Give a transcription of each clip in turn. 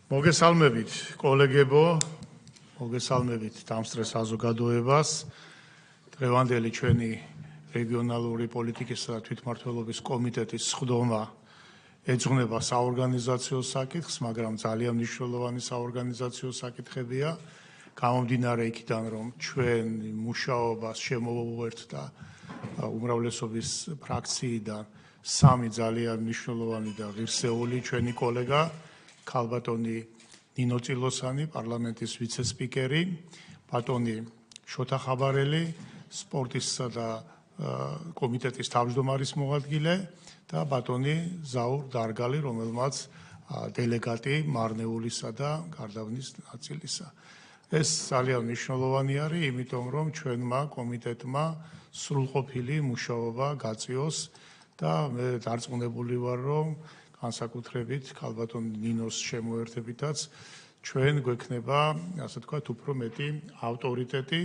მოგესალმებით, კოლეგებო, მოგესალმებით დამსწრე საზოგადოებას. დღევანდელი ჩვენი რეგიონალური პოლიტიკისა და თვითმმართველობის კომიტეტის სხდომა ეძღვნება საორგანიზაციო საკითხს, მაგრამ ძალიან მნიშვნელოვანი საორგანიზაციო საკითხებია. გამომდინარე იქიდან, რომ ჩვენ მუშაობას შემოვუერთდა უმრავლესობის ფრაქციიდან 3 ძალიან მნიშვნელოვანი და ღირსეული ჩვენი კოლეგა, ქალბატონი ნინო წილოსანი, პარლამენტის ვიცე-სპიკერი, ბატონი შოთა ხაბარელი, სპორტისა და კომიტეტის თავმჯდომარის მოადგილე და ბატონი ზაურ დარგალი, რომელმაც დელეგატი მარნეულისა და გარდავნის ნაწილისა. ეს ძალიან მნიშვნელოვანი არის, იმიტომ რომ ჩვენმა კომიტეტმა სრულყოფილი მუშაობა გაწიოს და მე დარწმუნებული ვარ, რომ განსაკუთრებით ქალბატონ ნინოს შემოერთებითაც ჩვენ გვექნება, ასე ვთქვათ, უფრო მეტი ავტორიტეტი,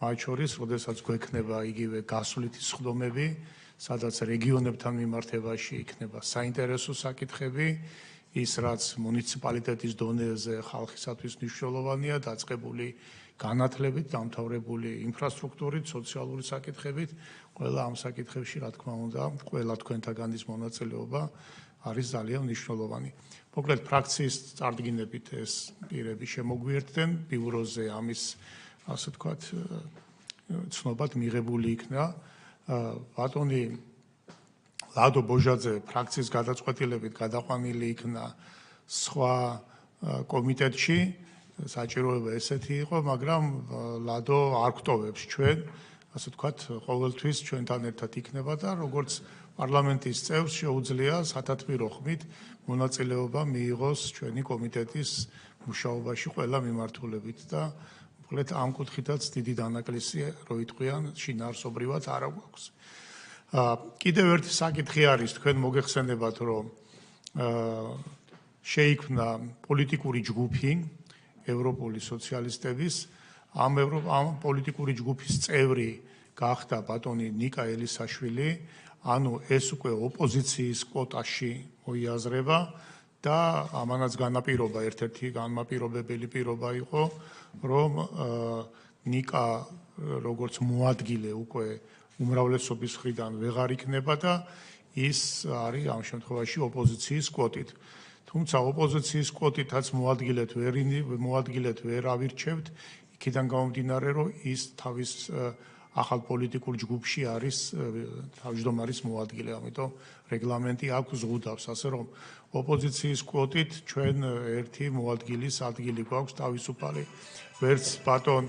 მათ შორის, როდესაც გვექნება იგივე გასვლითი სხდომები, სადაც რეგიონებთან მიმართებაში იქნება საინტერესო საკითხები, ის რაც მუნიციპალიტეტის დონეზე ხალხისათვის მნიშვნელოვანია, დაწყებული განათლებით, დამთავრებული ინფრასტრუქტურით, სოციალური საკითხებით, ყველა ამ საკითხებში, რა თქმა უნდა, ყველა თქვენთაგანის მონაწილეობა არის ძალიან მნიშვნელოვანი. მოკლედ ფრაქციის წარდგინებით ეს პირები შემოგვიერთდნენ, ბიუროზე ამის, ასე ვთქვათ, ცნობად მიღებული იქნა. ბატონი ლადო ბოჟაძე ფრაქციის გადაწყვეტილებით გადაყვანილი იქნა სხვა კომიტეტში, საჭიროება ესეთი იყო, მაგრამ ლადო არ გვტოვებს ჩვენ, ასე ვთქვათ, ყოველთვის ჩვენთან ერთად იქნება და როგორც პარლამენტის წევრს შეუძლია სათათბირო ხმით მონაწილეობა მიიღოს ჩვენი კომიტეტის მუშაობაში ყველა მიმართულებით და მოკლედ ამ კუთხითაც დიდი დანაკლისი რო იტყვიან შინაარსობრივად არ აქვს. კიდევ ერთი საკითხი არის, თქვენ მოგეხსენებათ, რომ შეიქმნა პოლიტიკური ჯგუფი ევროპული სოციალისტების, ამ პოლიტიკური ჯგუფის წევრი გახდა ბატონი ნიკა ელისაშვილი, ანუ ეს უკვე ოპოზიციის კვოტაში მოიაზრება და ამანაც განაპირობა, ერთ-ერთი განმაპირობებელი პირობა იყო, რომ ნიკა როგორც მოადგილე უკვე უმრავლესობის მხრიდან ვეღარ იქნება და ის არის ამ შემთხვევაში ოპოზიციის კვოტით. თუმცა ოპოზიციის კვოტითაც მოადგილეთ ვერ ავირჩევთ, იქიდან გამომდინარე, რომ ის თავის ახალ პოლიტიკურ ჯგუფში არის თავმჯდომარის მოადგილე, ამიტომ რეგლამენტი აქვს ზღუდავს, ასე რომ ოპოზიციის კვოტით ჩვენ ერთი მოადგილის ადგილი გვაქვს თავისუფალი. ვერც ბატონ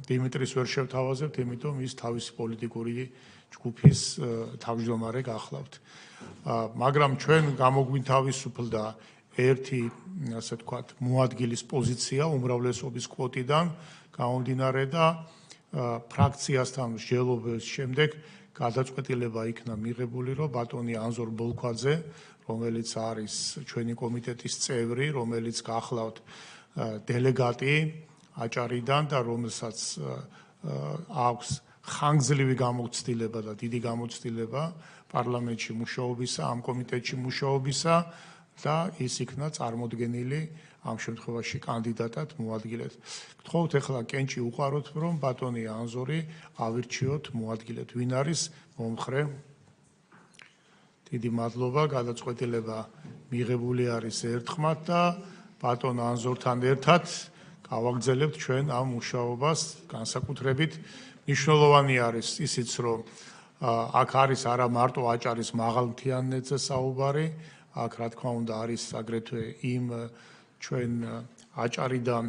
დიმიტრის ვერ შევთავაზებთ, იმიტომ ის თავისი პოლიტიკური ჯგუფის თავმჯდომარე გახლავთ. მაგრამ ჩვენ გამოგვინთავისუფლდა ერთი, ასე ვთქვათ, მოადგილის პოზიცია უმრავლესობის კვოტიდან გამომდინარე და ფრაქციასთან მსჯელობის შემდეგ გადაწყვეტილება იქნა მიღებული, რომ ბატონი ანზორ ბოლქვაძე, რომელიც არის ჩვენი კომიტეტის წევრი, რომელიც გახლავთ დელეგატი აჭარიდან და რომელსაც აქვს ხანგრძლივი გამოცდილება და დიდი გამოცდილება პარლამენტში მუშაობისა, ამ კომიტეტში მუშაობისა და ის იქნა წარმოდგენილი ამ შემთხვევაში კანდიდატად მოადგილეთ. გთხოვთ ახლა კენჭი უყაროთ, რომ ბატონი ანზორი ავირჩიოთ მოადგილეთ. ვინ არის მომხრე? დიდი მადლობა, გადაწყვეტილება მიღებული არის ერთხმად და ბატონ ანზორთან ერთად გავაგრძელებთ ჩვენ ამ მუშაობას, განსაკუთრებით მნიშვნელოვანი არის ისიც, რომ აქ არის არა მარტო აჭარის მაღალმთიანეთზე საუბარი, აქ რა თქმა უნდა არის აგრეთვე იმ ჩვენ აჭარიდან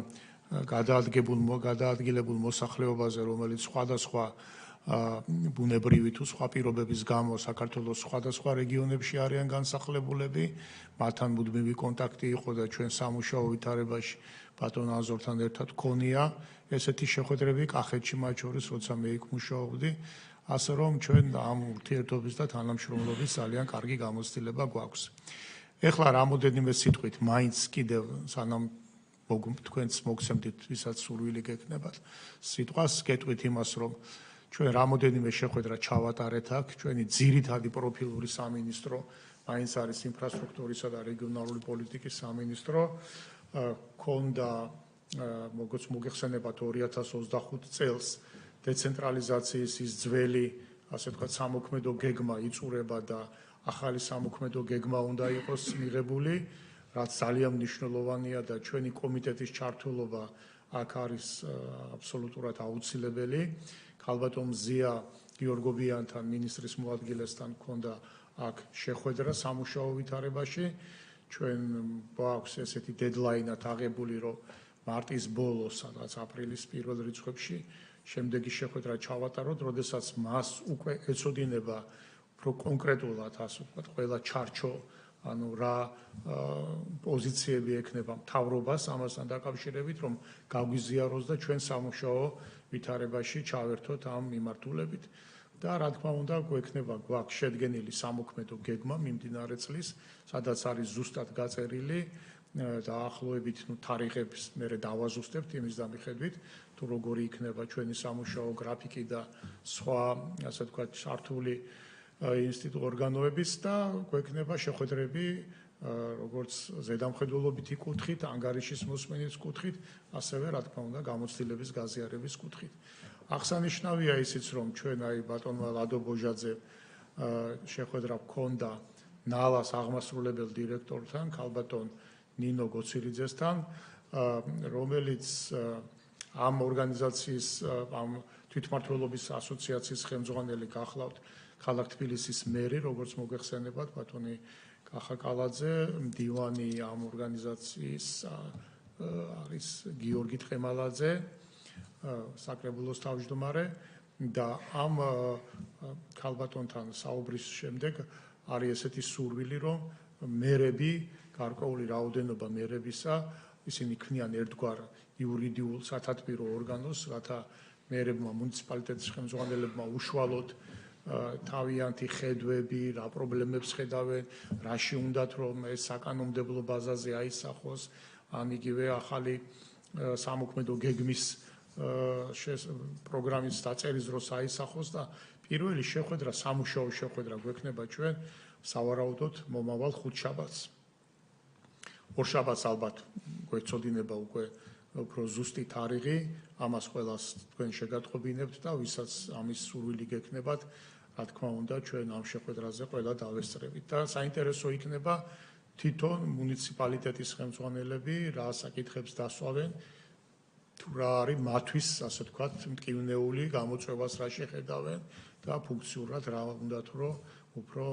გადაადგილებულ მოსახლეობაზე, რომელიც სხვადასხვა ბუნებრივი თუ სხვა პირობების გამო საქართველოს სხვადასხვა რეგიონებში არიან განსახლებულები, მათთან მუდმივი კონტაქტი იყო და ჩვენ სამუშაო ვითარებაში ბატონ ანზორთან ერთად გქონია ესეთი შეხვედრები კახეთში მათ შორის, როცა მე იქ მუშაობდი, ასე რომ ჩვენ ამ ურთიერთობის და თანამშრომლობის ძალიან კარგი გამოცდილება გვაქვს. ეხლა რამოდენიმე სიტყვით მაინც კიდევ სანამ თქვენც მოგცემდით, ვისაც სურვილი გექნებათ სიტყვას, გეტყვით იმას, რომ ჩვენ რამოდენიმე შეხვედრა ჩავატარეთ აქ, ჩვენი ძირითადი პროფილური სამინისტრო მაინც არის ინფრასტრუქტურისა და რეგიონალური პოლიტიკის სამინისტრო. ქონდა როგორც მოგეხსენებათ 2025 წელს დეცენტრალიზაციის ის ძველი, ასე ვთქვათ, სამოქმედო გეგმა იწურება და ახალი სამოქმედო გეგმა უნდა იყოს მიღებული, რაც ძალიან მნიშვნელოვანია და ჩვენი კომიტეტის ჩართულობა აქ არის აბსოლუტურად აუცილებელი. ქალბატონ ზია გიორგობიანთან, მინისტრის მოადგილესთან ქონდა აქ შეხვედრა სამუშაო ვითარებაში. ჩვენ გვაქვს ესეთი დედლაინად აღებული, რომ მარტის ბოლოს, სადაც აპრილის პირველ რიცხვებში შემდეგი შეხვედრა ჩავატაროთ, როდესაც მას უკვე ეცოდინება უფრო კონკრეტულად, ასე ვთქვათ, ყველა ჩარჩო, ანუ რა პოზიციები ექნება მთავრობას ამასთან დაკავშირებით, რომ გაგვიზიაროს და ჩვენ სამუშაო ვითარებაში ჩავერთოთ ამ მიმართულებით. და რა თქმა უნდა, გვაქვს შედგენილი სამოქმედო გეგმა მიმდინარე წლის, სადაც არის ზუსტად გაწერილი დაახლოებით თარიღებს მერე დავაზუსტებთ იმის დამიხედვით, თუ როგორი იქნება ჩვენი სამუშაო გრაფიკი და სხვა, ასე ვთქვათ, ჩართული ინსტიტუტ ორგანოების და გვექნება შეხვედრები როგორც ზედამხედველობითი კუთხით, ანგარიშის მოსმენის კუთხით, ასევე რა თქმა უნდა, გამოცდილების გაზიარების კუთხით. აღსანიშნავია ისიც, რომ ჩვენ ბატონმა ლადო ბოჟაძე შეხვედრა ჰქონდა ნალას აღმასრულებელ დირექტორთან, ქალბატონ ნინო გოცირიძესთან, რომელიც ამ ორგანიზაციის, ამ თვითმმართველობის ასოციაციის ხელმძღვანელი გახლავთ ქალაქ თბილისის მერი, როგორც მოგეხსენებათ, ბატონი კახაკალაძე, მდივანი ამ ორგანიზაციის არის გიორგი თხემალაძე, საკრებულოს თავმჯდომარე და ამ ქალბატონთან საუბრის შემდეგ არის ესეთი სურვილი, რომ მერები, გარკვეული რაოდენობა მერებისა, ისინი ქმნიან ერთგვარ იურიდიულ სათათბირო ორგანოს, რათა მერებმა, მუნიციპალიტეტის ხელმძღვანელებმა უშუალოდ თავიანთი ხედვები, რა პრობლემებს ხედავენ, რაში უნდათ რომ ეს საკანონმდებლო ბაზაზე აისახოს, ან იგივე ახალი სამოქმედო გეგმის პროგრამის დაწერის დროს აისახოს და პირველი შეხვედრა, სამუშაო შეხვედრა გვექნება ჩვენ სავარაუდოდ მომავალ ხუთშაბათს. ორშაბათს ალბათ გვეცოდინება უკვე უფრო ზუსტი თარიღი, ამას ყველას თქვენ შეგატყობინებთ და ვისაც ამის სურვილი გექნებათ, რა თქმა უნდა, ჩვენ ამ შეხვედრაზე ყველა დავესწრებით და საინტერესო იქნება თვითონ მუნიციპალიტეტის ხელმძღვანელები რა საკითხებს დასვავენ, თუ რა არის მათთვის, ასე ვთქვათ, მტკივნეული გამოწვევას რა შეხედავენ და ფუნქციურად რა უნდათ რომ უფრო,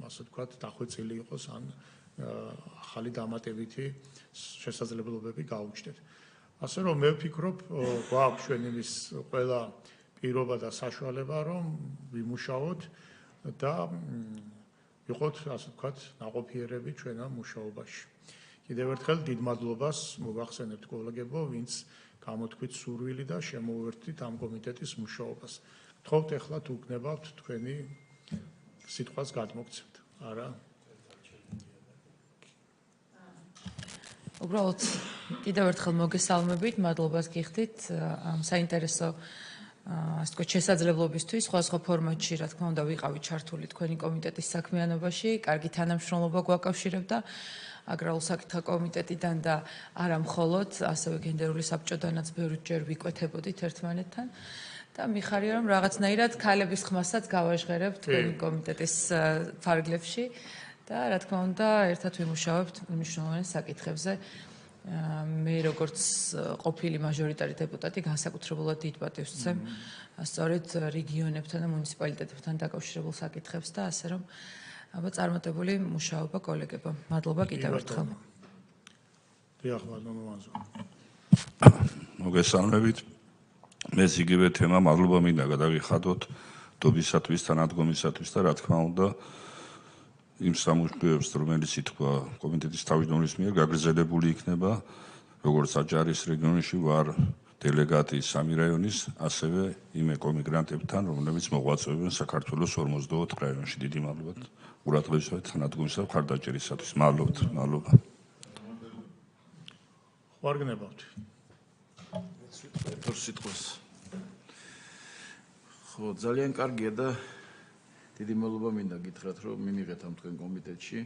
ასე ვთქვათ, დახვეწილი იყოს ან ახალი დამატებითი შესაძლებლობები გაუჩნდეთ. ასე რომ მე ვფიქრობ, გვაქვს ჩვენ იმის ყველა პირობა და საშუალება, რომ ვიმუშაოთ და ვიყოთ, ასე ვთქვათ, ნაყოფიერები ჩვენ ამ მუშაობაში. კიდევ ერთხელ დიდ მადლობას მოგახსენებთ კოლეგებო, ვინც გამოთქვით სურვილი და შემოუერთდით ამ კომიტეტის მუშაობას. გთხოვთ ახლა თუ გნებავთ თქვენი სიტყვას გადმოგცემთ. არა? უბრალოდ კიდევ ერთხელ მოგესალმებით, მადლობას გიხდით ამ საინტერესო ასე ვთქვათ შესაძლებლობისთვის, სხვადასხვა ფორმატში, რა თქმა უნდა, ვიყავით ჩართული თქვენი კომიტეტის საქმიანობაში, კარგი თანამშრომლობა გვაკავშირებდა აგრარულ საკითხთა კომიტეტიდან და არა მხოლოდ, ასევე გენდერული საბჭოდანაც ბევრჯერ ვიკვეთებოდით ერთმანეთთან. და მიხარია რომ რაღაცნაირად ქალების ხმასაც გავაჟღერებთ თქვენი კომიტეტის ფარგლებში და რა თქმა უნდა, ერთად ვიმუშავებთ მნიშვნელოვან საკითხებზე. მე როგორც ყოფილი მაჟორიტარი დეპუტატი განსაკუთრებულად დიდ პატივს ვცემ სწორედ რეგიონებთან და მუნიციპალიტეტებთან დაკავშირებულ საკითხებს და ასე რომ აბა წარმატებული მუშაობა კოლეგებო. მადლობა კიდევ ერთხელ. დიახ, ბატონო ვანზო. მოგესალმებით. მეც იგივე თემა, მადლობა მინდა გადავიხადოთ დობისათვის, თანადგომისათვის და რა თქმა უნდა იმ სამუშაოებს, რომელიც ითქვა კომიტეტის თავმჯდომარის მიერ გაგრძელებული იქნება, როგორც აჯარის რეგიონში ვარ დელეგატი სამი რაიონის, ასევე იმ ეკომიგრანტებთან, რომლებიც მოღვაწეობენ საქართველოს 54 რაიონში. დიდი მადლობა ყურადღებისათვის, თანადგომისა და მხარდაჭერისათვის. მადლობთ, მადლობა. ხوار გნებავთ. სიტყვას. ხო, ძალიან კარგია და დიდი მადლობა მინდა გითხრათ, რომ მიმიღეთ ამ თქვენ კომიტეტში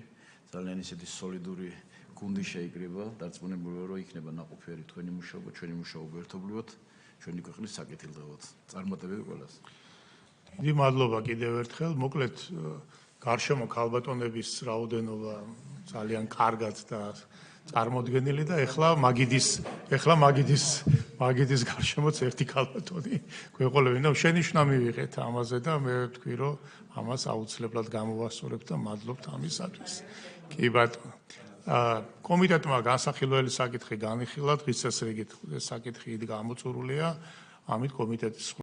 ძალიან ისეთი სოლიდური გუნდი შეიკრიბა, დარწმუნებულია, რომ იქნება ნაყოფიერი თქვენი მუშაობა, ჩვენი მუშაობა ერთობლივად, ჩვენი ქვეყნის საკეთილდღეოდ. წარმატებები ყველას. დიდი მადლობა კიდევ ერთხელ. მოკლედ გარშემო ქალბატონების რაოდენობა ძალიან კარგად და წარმოდგენილი და ეხლა მაგიდის გარშემოც ერთი ქალბატონი გვეყოლებინა. შენიშვნა მივიღეთ ამაზე და მე ვთქვი, რომ ამას აუცილებლად გამოვასწორებთ და მადლობთ ამისათვის. კი ბატონო. კომიტეტმა განსახილველი საკითხი განიხილა, დღის წესრიგით ეს საკითხი იდგა ამოწურულია. ამით კომიტეტის